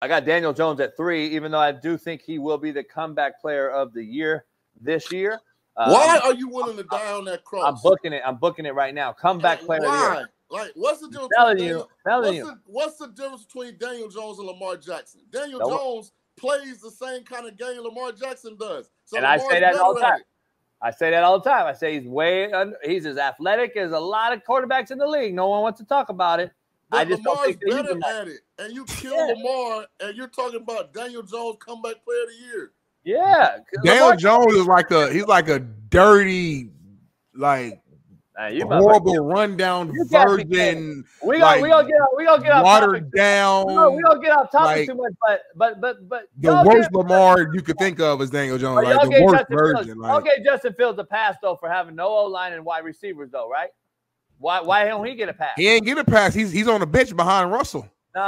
I got Daniel Jones at 3, even though I do think he will be the comeback player of the year this year. Why are you willing to die on that cross? I'm booking it. I'm booking it right now. Comeback player of the year. Like, what's the difference? What's the difference between Daniel Jones and Lamar Jackson? Daniel Jones plays the same kind of game Lamar Jackson does. So and Lamar's I say that all the time. I say that all the time. I say he's as athletic as a lot of quarterbacks in the league. No one wants to talk about it. But I just Lamar's better at it. And you kill Lamar, and you're talking about Daniel Jones comeback player of the year. Yeah, Daniel Jones is like a dirty, like horrible rundown virgin. We gonna get off watered down. We gonna get off topic too much, but the worst Lamar you could think of is Daniel Jones, like the worst version. Okay, Justin Fields a pass though for having no O-line and wide receivers though, right? Why don't he get a pass? He ain't get a pass. He's on the bench behind Russell. No.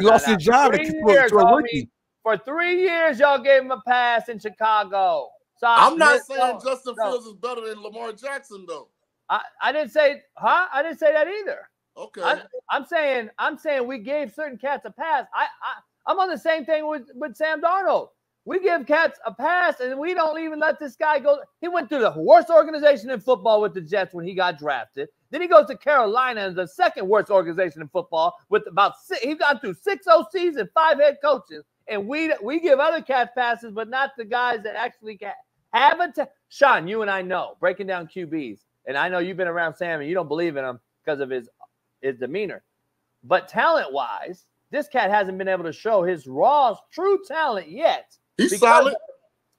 He lost his job to a rookie. For 3 years, y'all gave him a pass in Chicago. So I'm not saying Justin Fields is better than Lamar Jackson, though. I didn't say, I didn't say that either. Okay. I'm saying we gave certain cats a pass. I'm on the same thing with Sam Darnold. We give cats a pass, and we don't even let this guy go. He went through the worst organization in football with the Jets when he got drafted. Then he goes to Carolina, the second worst organization in football, with he's gone through 6 OCs and 5 head coaches. And we give other cats passes, but not the guys that actually have a Shaun, you and I know, breaking down QBs. And I know you've been around Sam and you don't believe in him because of his demeanor. But talent-wise, this cat hasn't been able to show his raw, true talent yet. He's solid.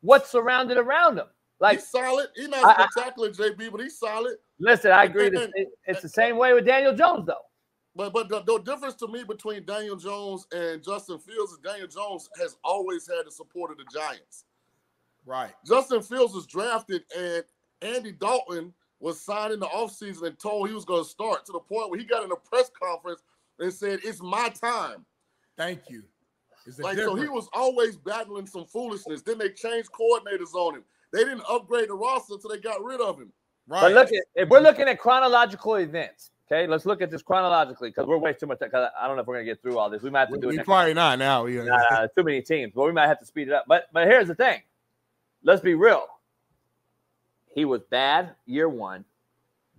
What's surrounded around him. Like, he's solid. He's not spectacular, JB, but he's solid. Listen, I agree. It's the same way with Daniel Jones, though. But the difference to me between Daniel Jones and Justin Fields is Daniel Jones has always had the support of the Giants. Right. Justin Fields was drafted, and Andy Dalton was signed in the offseason and told he was going to start, to the point where he got in a press conference and said, "It's my time." Thank you. So he was always battling some foolishness. Then they changed coordinators on him. They didn't upgrade the roster until they got rid of him. Right. But look, if we're looking at chronological events, okay, let's look at this chronologically because we're wasting too much time. Because I don't know if we're gonna get through all this. We might have to do it. Probably not now. Too many teams, but we might have to speed it up. But here's the thing. Let's be real. He was bad year 1.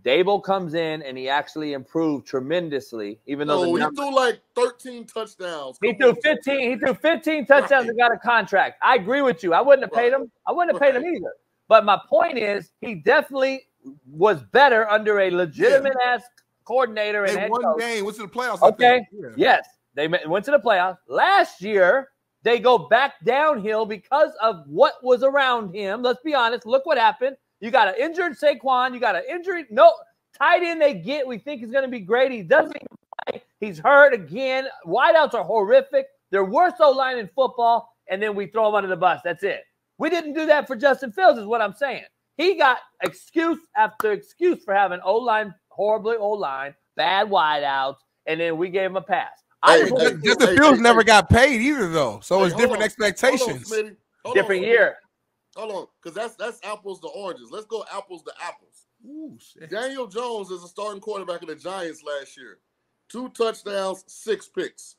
Dable comes in and he actually improved tremendously, even though he threw like 13 touchdowns. He threw 15. He threw 15 touchdowns and got a contract. I agree with you. I wouldn't have paid him. I wouldn't have paid him either. But my point is, he definitely was better under a legitimate ass coordinator and head coach. One game went to the playoffs. Okay. Yes, they went to the playoffs last year. They go back downhill because of what was around him. Let's be honest. Look what happened. You got an injured Saquon. You got an injury. No tight end they get. We think he's going to be great. He doesn't even play. He's hurt again. Wideouts are horrific. They're worst O-line in football. And then we throw him under the bus. That's it. We didn't do that for Justin Fields is what I'm saying. He got excuse after excuse for having O-line, horribly O-line, bad wideouts, and then we gave him a pass. Justin Fields never got paid either, though. So it's different expectations. Different year. Hold on, because that's apples to oranges. Let's go apples to apples. Ooh, shit. Daniel Jones is a starting quarterback of the Giants last year. 2 touchdowns, 6 picks.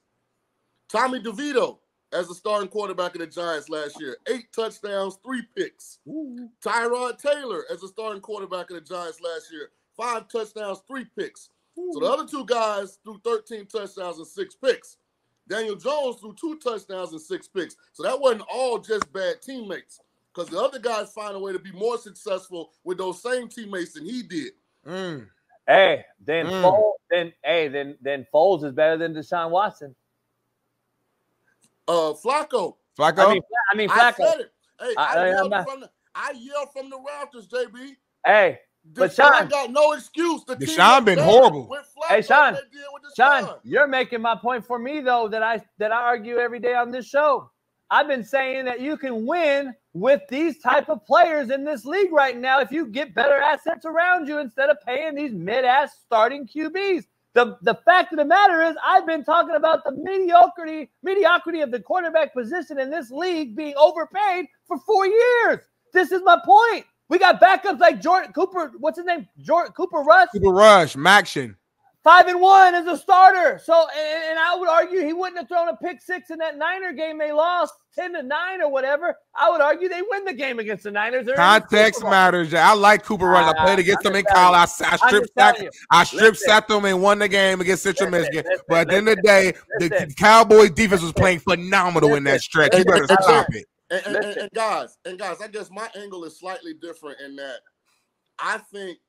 Tommy DeVito as a starting quarterback of the Giants last year. 8 touchdowns, 3 picks. Ooh. Tyrod Taylor as a starting quarterback of the Giants last year. 5 touchdowns, 3 picks. Ooh. So the other 2 guys threw 13 touchdowns and 6 picks. Daniel Jones threw 2 touchdowns and 6 picks. So that wasn't all just bad teammates, because the other guys find a way to be more successful with those same teammates than he did. Hey, then Foles is better than Deshaun Watson. Flacco. Flacco. I mean Flacco. I said it. Hey, I yelled from the rafters, JB. Hey, but Shaun got no excuse. Deshaun been horrible. Hey, Shaun, you're making my point for me though that I argue every day on this show. I've been saying that you can win with these type of players in this league right now if you get better assets around you instead of paying these mid-ass starting QBs. The fact of the matter is I've been talking about the mediocrity of the quarterback position in this league being overpaid for 4 years. This is my point. We got backups like Jordan Cooper. What's his name? Cooper Rush. Cooper Rush, Maction. 5-1 as a starter. So, and I would argue he wouldn't have thrown a pick 6 in that Niner game they lost 10-9 or whatever. I would argue they win the game against the Niners. Context matters. I like Cooper Rush. I played against them in college. I strip sacked them and won the game against Central Michigan. But at the end of the day, the Cowboys defense was playing phenomenal in that stretch. You better stop it. And guys, I guess my angle is slightly different in that I think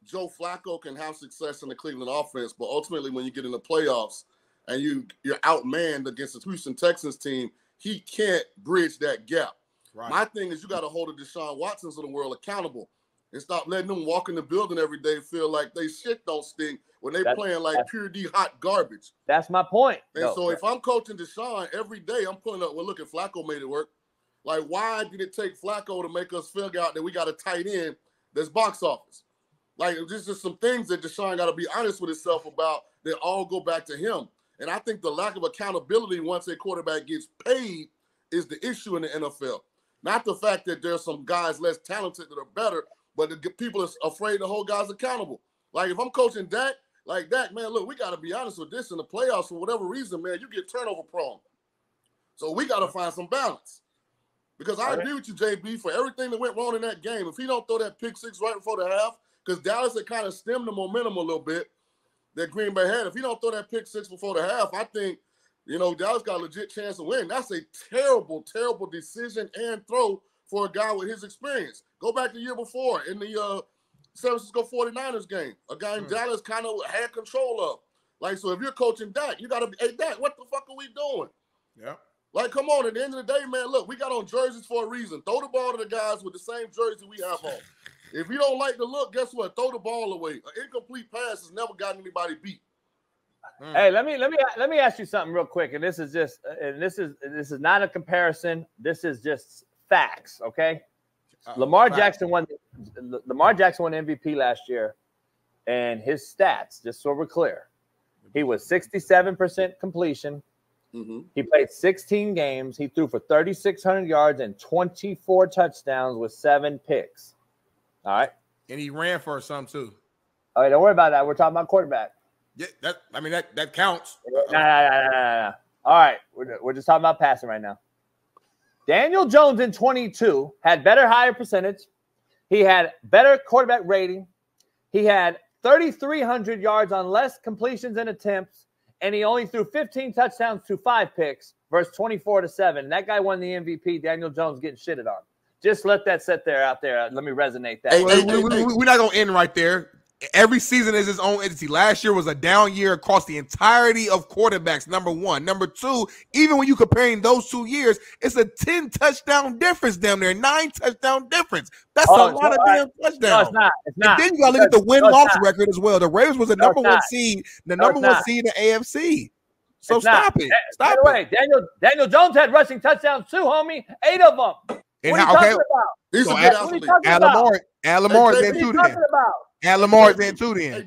Joe Flacco can have success in the Cleveland offense, but ultimately when you get in the playoffs and you're outmanned against the Houston Texans team, he can't bridge that gap. Right. My thing is you got to hold the Deshaun Watsons of the world accountable and stop letting them walk in the building every day feel like they shit don't stink when they playing like pure D hot garbage. That's my point. And so if I'm coaching Deshaun every day, I'm pulling up, well, look, at Flacco made it work. Like, why did it take Flacco to make us figure out that we got a tight end that's box office? Like, there's just some things that Deshaun got to be honest with himself about that all go back to him. And I think the lack of accountability once a quarterback gets paid is the issue in the NFL. Not the fact that there's some guys less talented that are better, but the people are afraid to hold guys accountable. Like, if I'm coaching Dak, like Dak, man, look, we got to be honest with this in the playoffs for whatever reason, man, you get turnover prone. So we got to find some balance. Because I agree with you, JB, for everything that went wrong in that game. If he don't throw that pick 6 right before the half, because Dallas had kind of stemmed the momentum a little bit that Green Bay had. If he don't throw that pick 6 before the half, I think, Dallas got a legit chance to win. That's a terrible, terrible decision and throw for a guy with his experience. Go back the year before in the San Francisco 49ers game. A guy in Dallas kind of had control of. Like, so if you're coaching Dak, you got to be, hey, Dak, what the fuck are we doing? Yeah. Like, come on, at the end of the day, man, look, we got on jerseys for a reason. Throw the ball to the guys with the same jersey we have on. If you don't like the look, guess what? Throw the ball away. An incomplete pass has never gotten anybody beat. Hey, let me ask you something real quick, and this is not a comparison. This is just facts, okay? Lamar Jackson won MVP last year, and his stats, just so we're clear, he was 67% completion. Mm-hmm. He played 16 games. He threw for 3,600 yards and 24 touchdowns with 7 picks. All right. And he ran for some too. All right, don't worry about that. We're talking about quarterback. Yeah, that counts. Nah. All right, we're just talking about passing right now. Daniel Jones in 22 had higher percentage. He had better quarterback rating. He had 3,300 yards on less completions and attempts, and he only threw 15 touchdowns to 5 picks versus 24-7. And that guy won the MVP. Daniel Jones getting shitted on. Just let that sit there out there. Let me resonate that. We're not going to end right there. Every season is its own entity. Last year was a down year across the entirety of quarterbacks, number one. Number two, even when you're comparing those 2 years, it's a 10-touchdown difference down there, 9-touchdown difference. That's a lot of damn touchdowns. No, it's not. And then you got to look at the win-loss record as well. The Ravens was the number one seed, the number one seed in the AFC. So stop it. Stop it. By the way, Daniel Jones had rushing touchdowns too, homie. 8 of them. And what are you talking about? Add Lamar in too then. Add Lamar in too then.